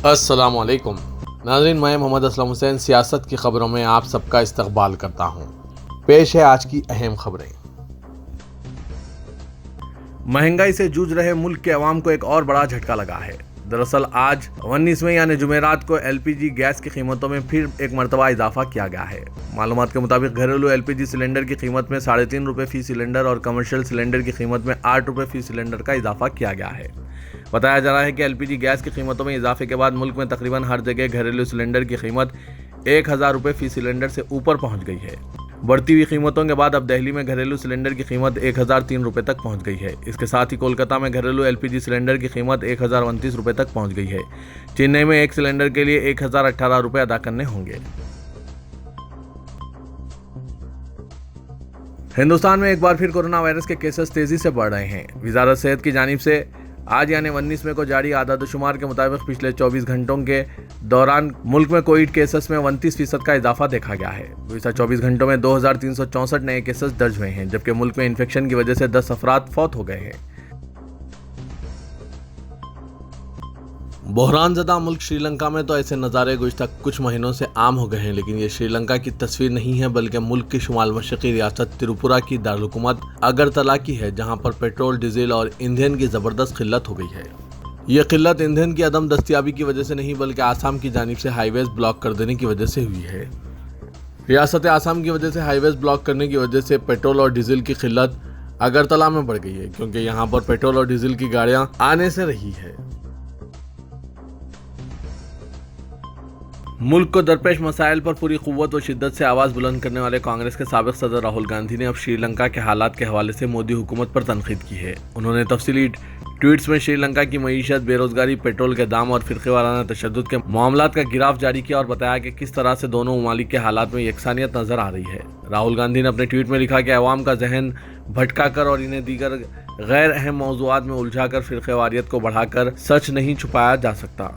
अस्सलामुअलैकुम नाज़रीन, मैं मोहम्मद असलम हुसैन सियासत की खबरों में आप सबका इस्तकबाल करता हूँ। पेश है आज की अहम खबरें। महंगाई से जूझ रहे मुल्क के अवाम को एक और बड़ा झटका लगा है। दरअसल आज 19वें यानी जुमेरात को एलपीजी गैस की कीमतों में फिर एक मरतबा इजाफा किया गया है। मालूमात के मुताबिक घरेलू एलपीजी सिलेंडर की कीमत में 3.5 रुपये फी सिलेंडर और कमर्शियल सिलेंडर की कीमत में 8 रुपये फी सिलेंडर का इजाफा किया गया है। बताया जा रहा है कि एलपीजी गैस की कीमतों में इजाफे के बाद मुल्क में तकरीबन हर जगह घरेलू सिलेंडर की कीमत 1000 रुपये फी सिलेंडर से ऊपर पहुंच गई है। बढ़ती हुई कीमतों के बाद अब दिल्ली में घरेलू सिलेंडर की कीमत 1003 रुपये तक पहुंच गई है। इसके साथ ही कोलकाता में घरेलू एलपीजी सिलेंडर की कीमत 1029 रुपये तक पहुंच गई है। चेन्नई में एक सिलेंडर के लिए 1018 रुपये अदा करने होंगे। हिंदुस्तान में एक बार फिर कोरोना वायरस के केसेस तेजी से बढ़ रहे हैं। वजारत सेहत की जानिब से आज यानी 19 मई को जारी आदादशुमार के मुताबिक पिछले 24 घंटों के दौरान मुल्क में कोविड केसेस में 29% का इजाफा देखा गया है। गुज़िश्ता 24 घंटों में 2364 नए केसेस दर्ज हुए हैं, जबकि मुल्क में इन्फेक्शन की वजह से 10 अफराद फौत हो गए हैं। बहरान ज़दा मुल्क श्रीलंका में तो ऐसे नज़ारे गुज़िश्ता कुछ महीनों से आम हो गए हैं, लेकिन ये श्रीलंका की तस्वीर नहीं है बल्कि मुल्क की शुमाल मशरक़ी रियासत त्रिपुरा की दारुलहुकूमत अगरतला की है, जहां पर पेट्रोल, डीजल और ईंधन की ज़बरदस्त किल्लत हो गई है। ये किल्लत ईंधन की अदम दस्तियाबी की वजह से नहीं बल्कि आसाम की जानिब से हाईवेज ब्लॉक कर देने की वजह से हुई है। रियासत आसाम की वजह से हाईवेज ब्लॉक करने की वजह से पेट्रोल और डीजल की किल्लत अगरतला में बढ़ गई है, क्योंकि यहाँ पर पेट्रोल और डीजल की गाड़ियाँ आने से रही है। मुल्क को दरपेश मसाइल पर पूरी कुव्वत व शिद्दत से आवाज़ बुलंद करने वाले कांग्रेस के साबिक सदर राहुल गांधी ने अब श्रीलंका के हालात के हवाले से मोदी हुकूमत पर तनकीद की है। उन्होंने तफसीली ट्वीट्स में श्रीलंका की मईशत, बेरोजगारी, पेट्रोल के दाम और फिरके वाराना तशद्दुद के मामलात का गिराफ जारी किया और बताया कि किस तरह से दोनों ममालिक के हालात में यकसानियत नजर आ रही है। राहुल गांधी ने अपने ट्वीट में लिखा कि अवाम का जहन भटका कर और इन्हें दीगर गैर अहम मौज़ूआत में उलझा कर फिरकेवारियत को बढ़ाकर सच नहीं छुपाया जा सकता।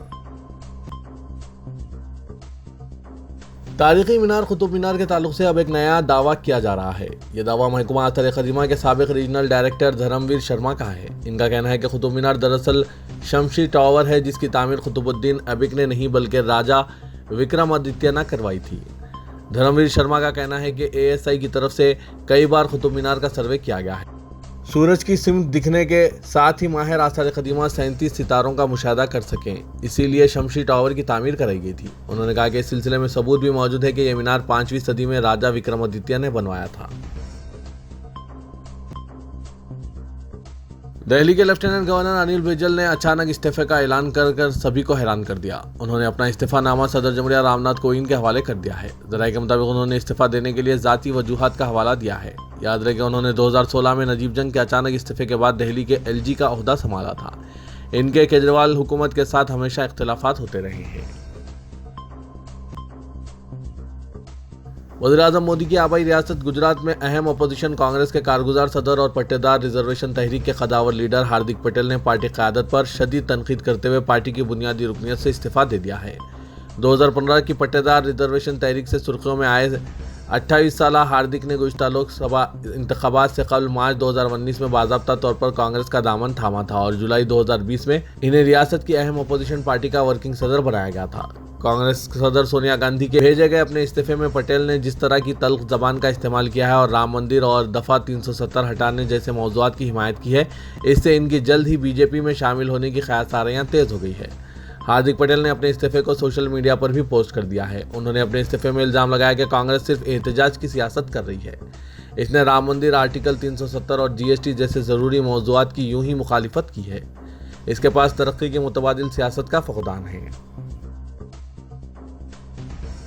तारीखी मीनार कुतुब मीनार के ताल्लुक से अब एक नया दावा किया जा रहा है। यह दावा महकमा आथर क़दीमा के साबिक रीजनल डायरेक्टर धर्मवीर शर्मा का है। इनका कहना है कि कुतुब मीनार दरअसल शमशी टावर है, जिसकी तामीर कुतुबुद्दीन ऐबक ने नहीं बल्कि राजा विक्रमादित्य ने करवाई थी। धर्मवीर शर्मा का कहना है कि ASI की तरफ से कई बार कुतुब मीनार का सर्वे किया गया है। सूरज की सिमत दिखने के साथ ही माहिर आसार क़दीमा 37 सितारों का मुशाहदा कर सकें, इसीलिए शमशी टावर की तामीर कराई गई थी। उन्होंने कहा कि इस सिलसिले में सबूत भी मौजूद है कि यह मीनार 5वीं सदी में राजा विक्रमादित्य ने बनवाया था। दिल्ली के लेफ्टिनेंट गवर्नर अनिल बैजल ने अचानक इस्तीफे का ऐलान कर सभी को हैरान कर दिया। उन्होंने अपना इस्तीफानामा सदर जमहूरिया रामनाथ कोविंद के हवाले कर दिया है। ज़राए के मुताबिक उन्होंने इस्तीफा देने के लिए ज़ाती वजूहात का हवाला दिया है। याद रहे कि उन्होंने 2016 में नजीब जंग के अचानक इस्तीफे के बाद दिल्ली के LG का ओहदा संभाला था। इनके केजरीवाल हुकूमत के साथ हमेशा इख्तिलाफात होते रहे हैं। वज़ीर-ए-आज़म मोदी की आबाई रियासत गुजरात में अहम अपोजिशन कांग्रेस के कारगुजार सदर और पट्टेदार रिजर्वेशन तहरीक के कदावर लीडर हार्दिक पटेल ने पार्टी क़यादत पर शदीद तनकीद करते हुए पार्टी की बुनियादी रुकनियत से इस्तीफा दे दिया है। 2015 की पट्टेदार रिजर्वेशन तहरीक से सुर्खियों में आए 28 साल हार्दिक ने गुज़िश्ता लोकसभा इंतखाबात से कबल मार्च 2019 में बाज़ाब्ता तौर पर कांग्रेस का दामन थामा था और जुलाई 2020 में इन्हें रियासत की अहम अपोजिशन पार्टी का वर्किंग सदर बनाया गया था। कांग्रेस सदर सोनिया गांधी के भेजे गए अपने इस्तीफे में पटेल ने जिस तरह की तल्ख जबान का इस्तेमाल किया है और राम मंदिर और दफ़ा 370 हटाने जैसे मौज़ूआत की हिमायत की है, इससे इनकी जल्द ही बीजेपी में शामिल होने की ख्यासारियाँ तेज़ हो गई है। हार्दिक पटेल ने अपने इस्तीफे को सोशल मीडिया पर भी पोस्ट कर दिया है। उन्होंने अपने इस्तीफे में इल्ज़ाम लगाया कि कांग्रेस सिर्फ एहतजाज की सियासत कर रही है। इसने राम मंदिर, आर्टिकल 370 और GST जैसे ज़रूरी मौज़ूआत की यूं ही मुखालिफत की है। इसके पास तरक्की की मुतबादिल सियासत का फक़दान है।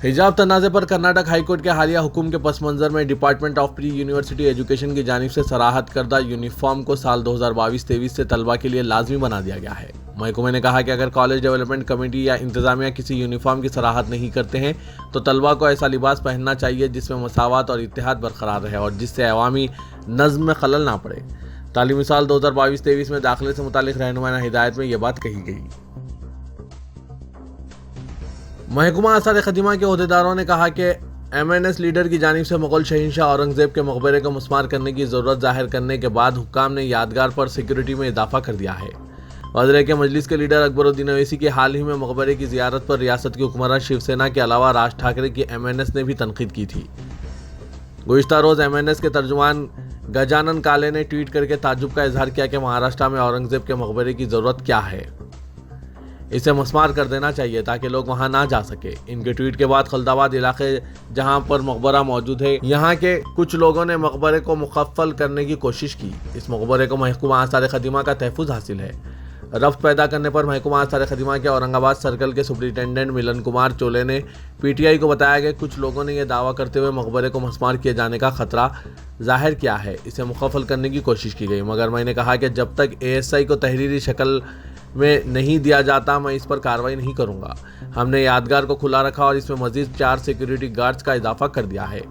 हिजाब तनाज़े पर कर्नाटक हाईकोर्ट के हालिया हुक्म के पस मंज़र में department of pre university education की जानिब से सराहत करदा यूनिफॉर्म को साल 2022-23 से तलबा के लिए लाजमी बना दिया गया है। महकमे ने कहा कि अगर कॉलेज डेवलपमेंट कमेटी या इंतजामिया किसी यूनिफॉर्म की सराहत नहीं करते हैं तो तलबा को ऐसा लिबास पहनना चाहिए जिसमें मसावत और इत्तेहाद बरकरार रहे और जिससे अवामी नज़्म में खलल ना पड़े। तालीमी साल 2022-23 में दाखिले से मुतालिक रहनुमाना हिदायत में यह बात कही गई। महकमा आसार क़दीमा के ओहदेदारों ने कहा कि MNS लीडर की जानिब से मुग़ल शहंशाह औरंगज़ेब के मकबरे को मुस्मार करने की ज़रूरत ज़ाहिर करने के बाद हुक्काम ने यादगार पर सिक्योरिटी में इजाफा कर दिया है। वज़ीर के मजलिस के लीडर अकबरुद्दीन अवैसी की हाल ही में मकबरे की जियारत पर रियासत की हुक्मरान शिवसेना के अलावा राज ठाकरे की MNS ने भी तनकीद की थी। गुज़िश्ता रोज़ MNS के तर्जुमान गजानन काले ने ट्वीट करके ताज्जुब का इजहार किया कि महाराष्ट्र में औरंगजेब के मकबरे की ज़रूरत क्या है, इसे मस्मार कर देना चाहिए ताकि लोग वहां ना जा सके। इनके ट्वीट के बाद खलदाबाद इलाके जहां पर मकबरा मौजूद है, यहां के कुछ लोगों ने मकबरे को मुकफ्फल करने की कोशिश की। इस मकबरे को महकूमा आसार खदीमा का तहफ़्फ़ुज़ हासिल है। रफ्त पैदा करने पर महकूमा आसार खदीमा के औरंगाबाद सर्कल के सुपरिटेंडेंट मिलन कुमार चोले ने PTI को बताया कि कुछ लोगों ने यह दावा करते हुए मकबरे को मस्मार किए जाने का खतरा जाहिर किया है, इसे मुकफ्फल करने की कोशिश की गई, मगर मैंने कहा कि जब तक ASI को तहरीरी शक्ल में नहीं दिया जाता मैं इस पर कार्रवाई नहीं करूंगा। हमने यादगार को खुला रखा और इसमें मजीद 4 सिक्योरिटी गार्ड्स का इजाफा कर दिया है।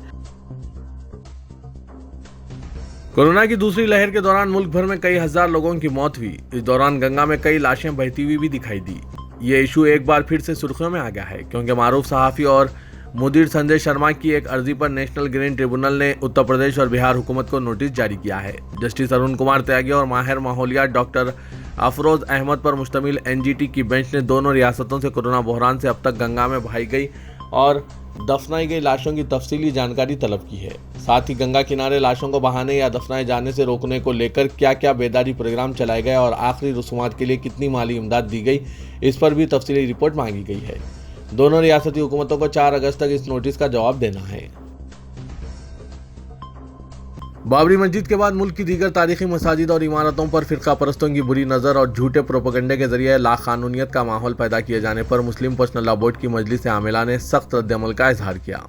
कोरोना की दूसरी लहर के दौरान मुल्क भर में कई हजार लोगों की मौत हुई। इस दौरान गंगा में कई लाशें बहती हुई भी दिखाई दी। ये इशू एक बार फिर से सुर्खियों में आ गया है क्योंकि मारूफ सहाफ़ी और मुदीर संजय शर्मा की एक अर्जी पर नेशनल ग्रीन ट्रिब्यूनल ने उत्तर प्रदेश और बिहार हुकूमत को नोटिस जारी किया है। जस्टिस अरुण कुमार त्यागी और माहिर माहौलियात डॉक्टर अफरोज अहमद पर मुश्तमिल NGT की बेंच ने दोनों रियासतों से कोरोना बहरान से अब तक गंगा में बहाई गई और दफनाई गई लाशों की तफसीली जानकारी तलब की है। साथ ही गंगा किनारे लाशों को बहाने या दफनाए जाने से रोकने को लेकर क्या क्या बेदारी प्रोग्राम चलाए गए और आखिरी रसूमात के लिए कितनी माली इमदाद दी गई, इस पर भी तफसीली रिपोर्ट मांगी गई है। दोनों रियासती हुकूमतों को 4 अगस्त तक इस नोटिस का जवाब देना है। बाबरी मस्जिद के बाद मुल्क की दीगर तारीखी मसाजिद और इमारतों पर फिरका परस्तों की बुरी नज़र और झूठे प्रोपेगेंडे के जरिए लाक़ानूनियत का माहौल पैदा किए जाने पर मुस्लिम पर्सनल लॉ बोर्ड की मजलिस आमिला ने सख्त रद्द-ए-अमल का इजहार किया।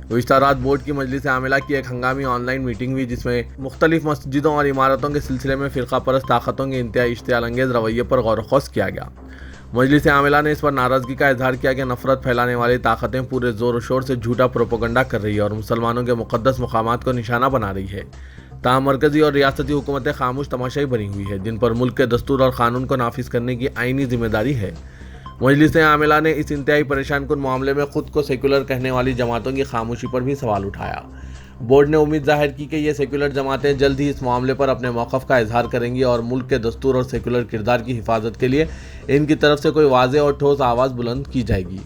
गुज़िश्ता रात बोर्ड की मजलिस आमिला की एक हंगामी ऑनलाइन मीटिंग हुई जिसमें मुख्तलिफ मस्जिदों और इमारतों के सिलसिले में फिरका परस्त ताकतों के इंतहाई इश्तियाल-अंगेज़ रवैये पर गौर व किया गया। मजलिस आमिला ने इस पर नाराज़गी का इजहार किया कि नफरत फैलाने वाली ताकतें पूरे ज़ोर शोर से झूठा प्रोपेगेंडा कर रही है और मुसलमानों के मुक़द्दस मकामात को निशाना बना रही है। ताहम मरकज़ी और रियासती हुकूमतें खामोश तमाशाई बनी हुई है जिन पर मुल्क के दस्तूर और क़ानून को नाफिज करने की आईनी जिम्मेदारी है। मजलिस आमिला ने इस इंतहाई परेशान कुन मामले में खुद को सेकुलर कहने वाली जमातों की खामोशी पर भी सवाल उठाया। बोर्ड ने उम्मीद जाहिर की कि ये सेकुलर जमातें जल्द ही इस मामले पर अपने मौक़िफ़ का इजहार करेंगी और मुल्क के दस्तूर और सेकुलर किरदार की हिफाजत के लिए इनकी तरफ से कोई वाज़ेह और ठोस आवाज़ बुलंद की जाएगी।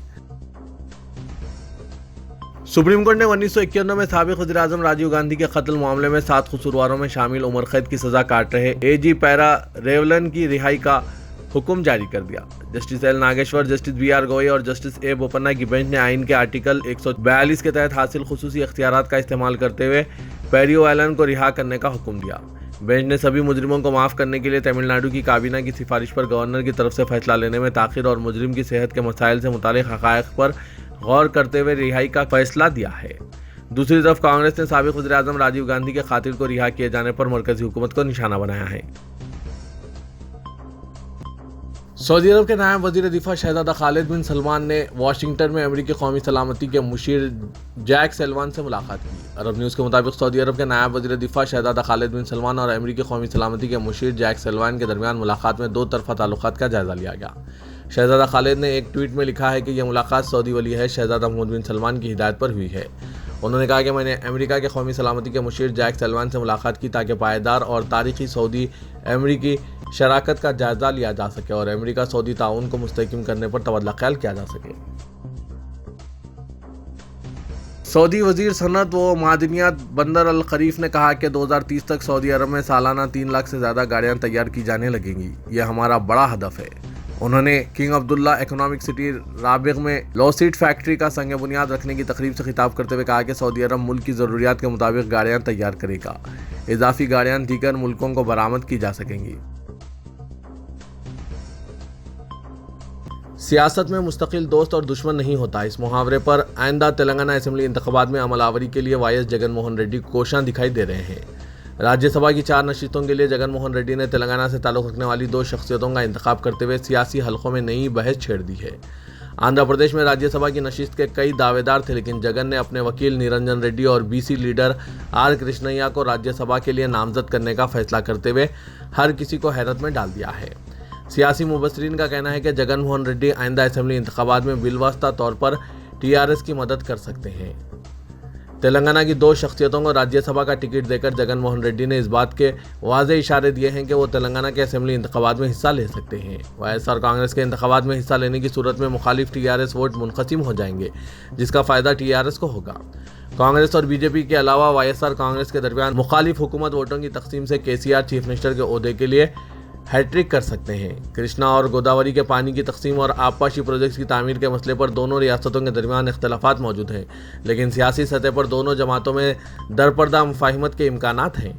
सुप्रीम कोर्ट ने 1991 में साबिक़ वज़ीर-ए-आज़म राजीव गांधी के कत्ल मामले में 7 कसूरवारों में शामिल उम्र कैद की सज़ा काट रहे AG पैरा रेवलन की रिहाई का हुक्म जारी कर दिया। Justice L Nageswara, justice BR Gavai और जस्टिस A बोपन्ना की बेंच ने आइन के आर्टिकल 142 के तहत हासिल खुसूसी इख्तियारात का इस्तेमाल करते हुए पेरियो एलन को रिहा करने का हुक्म दिया। बेंच ने सभी मुजरिमों को माफ़ करने के लिए तमिलनाडु की काबीना की सिफारिश पर गवर्नर की तरफ से फैसला लेने में ताख़ीर और मुजरिम की सेहत के मसाइल से मुतालिक हक़ाइक़ पर गौर करते हुए रिहाई का फैसला दिया है। दूसरी तरफ कांग्रेस ने साबिक़ वज़ीर-ए-आज़म राजीव गांधी के कातिल को रिहा किए जाने पर मरकज़ी हुकूमत को निशाना बनाया है। सऊदी अरब के नायब वज़ीर दिफा शहज़ादा खालिद बिन सलमान ने वाशिंगटन में अमेरिकी कौमी सलामती के मुशीर जैक सलवान से मुलाकात की। अरब न्यूज़ के मुताबिक सऊदी अरब के नायब वज़ीर दिफा शहज़ादा खालिद बिन सलमान और अमेरिकी कौमी सलामती के मुशीर जैक सलवान के दरमियान मुलाकात में 2 तरफ़ा ताल्लुकात का जायज़ा लिया गया। शहज़ादा खालिद ने एक ट्वीट में लिखा है कि यह मुलाकात सऊदी वली है शहज़ादा मोहम्मद बिन सलमान की हिदायत पर हुई है। उन्होंने कहा कि मैंने अमेरिका के कौमी सलामती के मुशीर जैक सलवान से मुलाकात की ताकि पायदार और तारीखी सऊदी अमेरिकी शराकत का जायज़ा लिया जा सके और अमेरिका सऊदी ताउन को मुस्तहकम करने पर तबादला ख्याल किया जा सके। सऊदी वज़ीर सनअत व मादनियात बंदर अल खरीफ ने कहा कि 2030 तक सऊदी अरब में सालाना 3 लाख से ज़्यादा गाड़ियाँ तैयार की जाने लगेंगी। यह हमारा बड़ा हदफ है। उन्होंने king Abdullah economic city Rabigh में लॉसीड फैक्ट्री का संग बुनियाद रखने की तकरीब से खिताब करते हुए कहा कि सऊदी अरब मुल्क की ज़रूरियात के मुताबिक गाड़ियाँ तैयार करेगा। इजाफी गाड़ियाँ दीगर मुल्कों को बरामद की जा सकेंगी। सियासत में मुस्तकिल दोस्त और दुश्मन नहीं होता, इस मुहावरे पर आइंदा तेलंगाना असेंबली इंतखाबात में अमलावरी के लिए वाईएस जगन मोहन रेड्डी कोशां दिखाई दे रहे हैं। राज्यसभा की 4 नशिस्तों के लिए जगन मोहन रेड्डी ने तेलंगाना से ताल्लुक़ रखने वाली 2 शख्सियतों का इंतखाब करते हुए सियासी हलकों में नई बहस छेड़ दी है। आंध्र प्रदेश में राज्यसभा की नशिस्त के कई दावेदार थे, लेकिन जगन ने अपने वकील निरंजन रेड्डी और BC लीडर R कृष्णैया को राज्यसभा के लिए नामजद करने का फैसला करते हुए हर किसी को हैरत में डाल दिया है। सियासी मुबस्सरीन का कहना है कि जगन मोहन रेड्डी आइंदा असेंबली इंतखाबात में बिलवास्ता तौर पर TRS की मदद कर सकते हैं। तेलंगाना की 2 शख्सियतों को राज्यसभा का टिकट देकर जगन मोहन रेड्डी ने इस बात के वाज़ेह इशारे दिए हैं कि वो तेलंगाना के असेंबली इंतखाबात में हिस्सा ले सकते हैं। वाईएसआर कांग्रेस के इंतखाबात में हिस्सा लेने की सूरत में मुखालिफ टीआरएस वोट मुनक़सिम हो जाएंगे, जिसका फ़ायदा टीआरएस को होगा। कांग्रेस और बीजेपी के अलावा वाईएसआर कांग्रेस के दरमियान मुखालिफ हुकूमत वोटों की तकसीम से केसीआर चीफ मिनिस्टर के ओहदे के लिए हैट्रिक कर सकते हैं। कृष्णा और गोदावरी के पानी की तकसीम और आबपाशी प्रोजेक्ट्स की तामीर के मसले पर दोनों रियासतों के दरमियान इख्तलाफात मौजूद हैं, लेकिन सियासी सतह पर दोनों जमातों में दरपर्दा मुफाहिमत के इम्कानात हैं।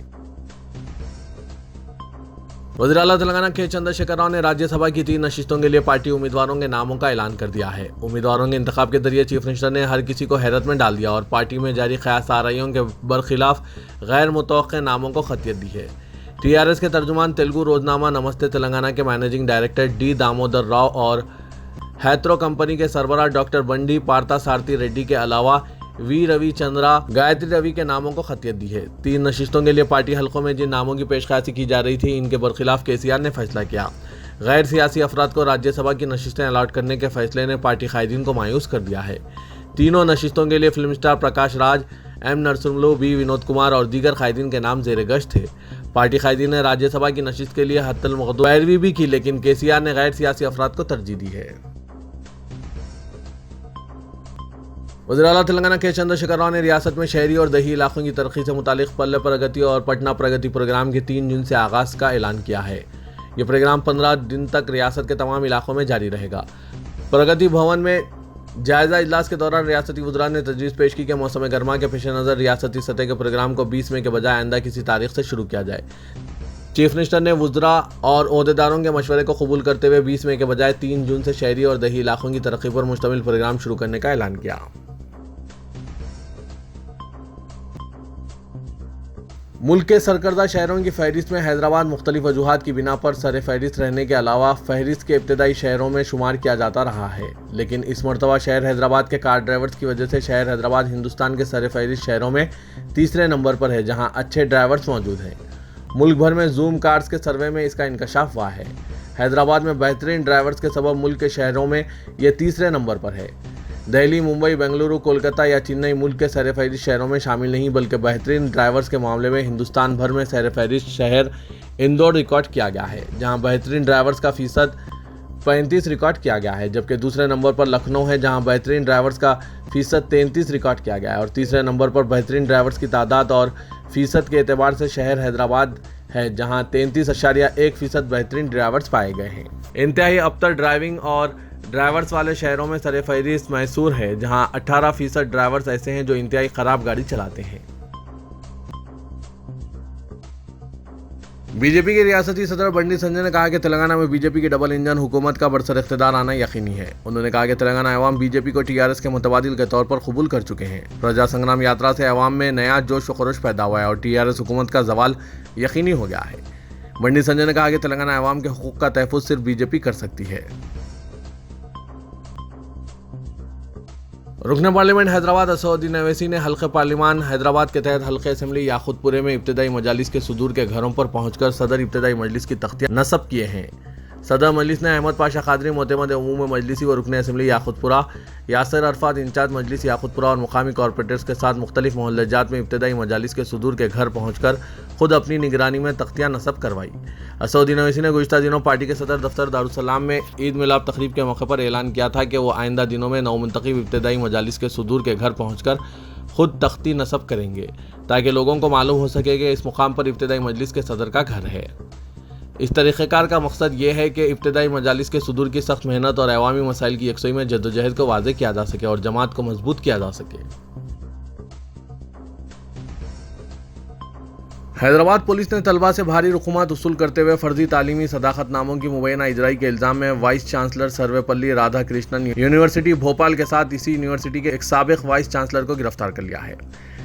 वज़ीर आला तेलंगाना के चंद्रशेखर राव ने राज्यसभा की 3 नशिस्तों के लिए पार्टी उम्मीदवारों के नामों का ऐलान कर दिया है। उम्मीदवारों के इंतखाब के जरिए चीफ मिनिस्टर ने हर किसी को हैरत में डाल दिया और पार्टी में जारी क़यास आराइयों के बरखिलाफ गैर मुतवक्किअ नामों को खतियत दी है। टीआरएस के तर्जुमान तेलुगु रोजनामा नमस्ते तेलंगाना के managing director D Damodar Rao और हैथ्रो कंपनी के सरबराह डॉक्टर बंडी पार्थसारथी रेड्डी के अलावा वी रविचंद्रा गायत्री रवि के नामों को खतियत दी है। 3 नशिस्तों के लिए पार्टी हलकों में जिन नामों की पेशकशी की जा रही थी, इनके बरखिलाफ केसीआर ने फैसला किया। गैर सियासी अफराद को राज्यसभा की नशिस्तें अलॉट करने के फैसले ने पार्टी कायदीन को मायूस कर दिया है। तीनों नशिस्तों के लिए film star Prakash Raj, M नरसिम्हलू, B Vinod Kumar और दीगर कायदीन के नाम ज़ेर गश्त थे। पार्टी कायदीन ने राज्यसभा की नशिस्त के लिए हत्तल मकदूम पैरवी भी की, लेकिन केसीआर ने गैर सियासी अफराद को तरजीह दी है। वज़ीर आला तेलंगाना के चंद्रशेखर राव ने रियासत में शहरी और दही इलाकों की तरक्की से मुतालिक पल्ले प्रगति और पटना प्रगति प्रोग्राम के 3 जून से आगाज़ का ऐलान किया है। ये प्रोग्राम 15 दिन तक रियासत के तमाम इलाकों में जारी रहेगा। प्रगति भवन में जायजा इजलास के दौरान रियासती वज़रा ने तजवीज़ पेश की कि मौसम गर्मा के पेश नज़र रियासती सतह के प्रोग्राम को 20 मई के बजाय आइंदा किसी तारीख से शुरू किया जाए। चीफ मिनिस्टर ने वज़रा और ओहदेदारों के मशवरे को कबूल करते हुए 20 मई के बजाय 3 जून से शहरी और दही इलाकों की तरक्की पर मुश्तमिल प्रोग्राम शुरू करने का ऐलान किया। मुल्क के सरकर्दा शहरों की फहरिस्त में हैदराबाद मुख्तलिफ वजूहात की बिना पर सर फहरिस्त रहने के अलावा फहरिस्त के इब्तदाई शहरों में शुमार किया जाता रहा है, लेकिन इस मरतबा शहर हैदराबाद के कार ड्राइवर्स की वजह से शहर हैदराबाद हिंदुस्तान के सर फहरिस्त शहरों में तीसरे नंबर पर है, जहां अच्छे ड्राइवर्स मौजूद हैं। मुल्क भर में जूम कार्स के सर्वे में इसका इंकशाफ हुआ है। हैदराबाद में बेहतरीन ड्राइवर्स के सबब मुल्क के शहरों में यह तीसरे नंबर पर है। दिल्ली, मुंबई, बेंगलुरु, कोलकाता या चेन्नई मुल्क के सर फहरिस्त शहरों में शामिल नहीं, बल्कि बेहतरीन ड्राइवर्स के मामले में हिंदुस्तान भर में सर फहरिस्त शहर इंदौर रिकॉर्ड किया गया है, जहां बेहतरीन ड्राइवर्स का फीसद 35 रिकॉर्ड किया गया है, जबकि दूसरे नंबर पर लखनऊ है, जहां बेहतरीन ड्राइवर्स का फीसद 33 रिकॉर्ड किया गया है, और तीसरे नंबर पर बेहतरीन ड्राइवर्स की तादाद और फीसद के एतबार से शहर हैदराबाद है, जहां 33.1% बेहतरीन ड्राइवर्स पाए गए हैं। इंतहाई अबतर ड्राइविंग और ड्राइवर्स वाले शहरों में सर फहरिस्त मैसूर है, जहां 18% ड्राइवर्स ऐसे हैं जो इंतहाई खराब गाड़ी चलाते हैं। बीजेपी के रियासती सदर बंडी संजय ने कहा कि तेलंगाना में बीजेपी की डबल इंजन हुकूमत का बरसर इख्तिदार आना यकीनी है। उन्होंने कहा कि तेलंगाना अवाम बीजेपी को टीआरएस के मुतबादिल के तौर पर कबूल कर चुके हैं। प्रजा संग्राम यात्रा से अवाम में नया जोश व खरोश पैदा हुआ है और टीआरएस हुकूमत का जवाल यकीनी हो गया है। बंडी संजय ने कहा कि तेलंगाना अवाम के हुकूक का तहफ़्फ़ुज़ सिर्फ बीजेपी कर सकती है। रुकन पार्लियामेंट हैदराबाद असदुद्दीन अवैसी ने हल्के पार्लिमान हैदराबाद के तहत हल्के असेंबली याकूतपुरे में इब्तदाई मजालिस के सुदूर के घरों पर पहुंचकर सदर इब्तदाई मजलिस की तख्तियां नस्ब किए हैं। सदर मजलिस ने अहमद पाशा कादरी मोतमद उमूम मजलिसी व रुकन असेंबली याकूतपुरा, यासिर अरफात इंचार्ज मजलिस याकूतपुरा और मुकामी कॉरपोरेटर्स के साथ मुख्तलिफ मोहल्लाजात में इब्तदाई मजालिस के सुदूर के घर पहुंचकर खुद अपनी निगरानी में तख्तियां नस्ब करवाई। असदुद्दीन अवैसी ने गुज़िश्ता दिनों पार्टी के सदर दफ्तर दारुस्सलाम में ईद मिलाद तकरीब के मौके पर ऐलान किया था कि वो आइंदा दिनों में नौमुंतखब इब्तदाई मजालिस के सुदूर के घर पहुंचकर खुद तख्ती नस्ब करेंगे, ताकि लोगों को मालूम हो सके कि इस मुकाम पर इब्तदाई मजलिस के सदर का घर है। इस तरीक़ेकार का मकसद ये है कि इब्तदाई मजालिस के सुदूर की सख्त मेहनत और अवामी मसाइल की यकसुई में जद्दोजहद को वाज़ेह किया जा सके और जमात को मजबूत किया जा सके। हैदराबाद पुलिस ने तलबा से भारी रकूमात वसूल करते हुए फर्जी तालीमी सदाकतनामों की मुबैना इजराई के इल्ज़ाम में vice chancellor Sarvepalli Radha Krishnan university Bhopal के साथ इसी यूनिवर्सिटी के एक साबिक वाइस चांसलर को गिरफ्तार कर लिया है।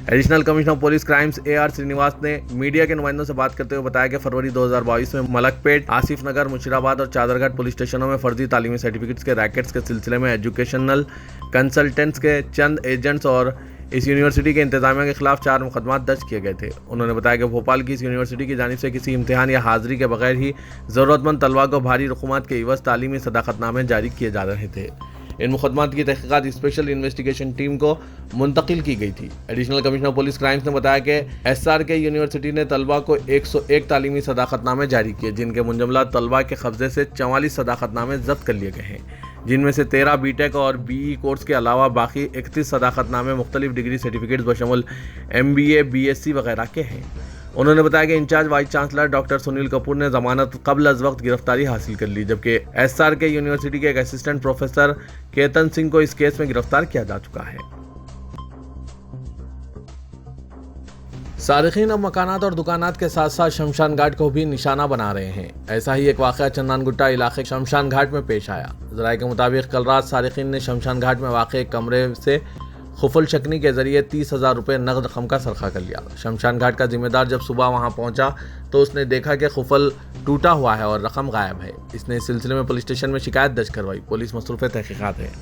Additional commissioner police crimes AR Srinivas ने मीडिया के नुमाइंदों से बात करते हुए बताया कि फरवरी 2022 में मलकपेट, आसिफ नगर, मुशीराबाद और चादरघाट पुलिस स्टेशनों में फर्जी तालीमी सर्टिफिकेट्स के रैकेट्स के सिलसिले में एजुकेशनल कंसल्टेंट्स के चंद एजेंट्स और इस यूनिवर्सिटी के इंतजामिया के खिलाफ 4 मुकदमात दर्ज किए गए थे। उन्होंने बताया कि भोपाल की इस यूनिवर्सिटी की जानिब से किसी इम्तिहान या हाजिरी के बगैर ही ज़रूरतमंद तलबा को भारी रकूमात के इवज़ तालीमी सदाकतनामे जारी किए जा रहे थे। इन मुकदमात की तहकीकात स्पेशल इन्वेस्टिगेशन टीम को मुंतकिल की गई थी। एडिशनल कमिश्नर पुलिस क्राइम्स ने बताया कि SRK यूनिवर्सिटी ने तलबा को 101 तालीमी सदाकतनामे जारी किए, जिनके मुंजमला तलबा के कब्जे से 44 सदाकतनामे जब्त कर लिए गए हैं, जिनमें से 13 BTech और BE कोर्स के अलावा बाकी 31 सदाकतनामे मुख्तलिफ डिग्री सर्टिफिकेट्स बशमुल MBA BSc वगैरह के हैं। उन्होंने बताया कि in charge vice chancellor doctor Sunil Kapoor ने जमानत कबल अज वक्त गिरफ्तारी हासिल कर ली, जबकि SRK यूनिवर्सिटी के एक असिस्टेंट प्रोफेसर केतन सिंह को इस केस में गिरफ्तार किया जा चुका है। सारिकीन अब मकानात और दुकानात के साथ साथ शमशान घाट को भी निशाना बना रहे हैं। ऐसा ही एक वाक़या चंदनगुट्टा इलाके शमशान घाट में पेश आया। ज़राए के मुताबिक कल रात सारिकीन ने शमशान घाट में वाक़ एक कमरे से खुफल शकनी के जरिए 30,000 रुपये नगद रकम का सरखा कर लिया। शमशान घाट का जिम्मेदार जब सुबह वहां पहुंचा तो उसने देखा कि खुफल टूटा हुआ है और रकम गायब है। इसने इस सिलसिले में पुलिस स्टेशन में शिकायत दर्ज करवाई। पुलिस मसरूफ़ तहकीकात है।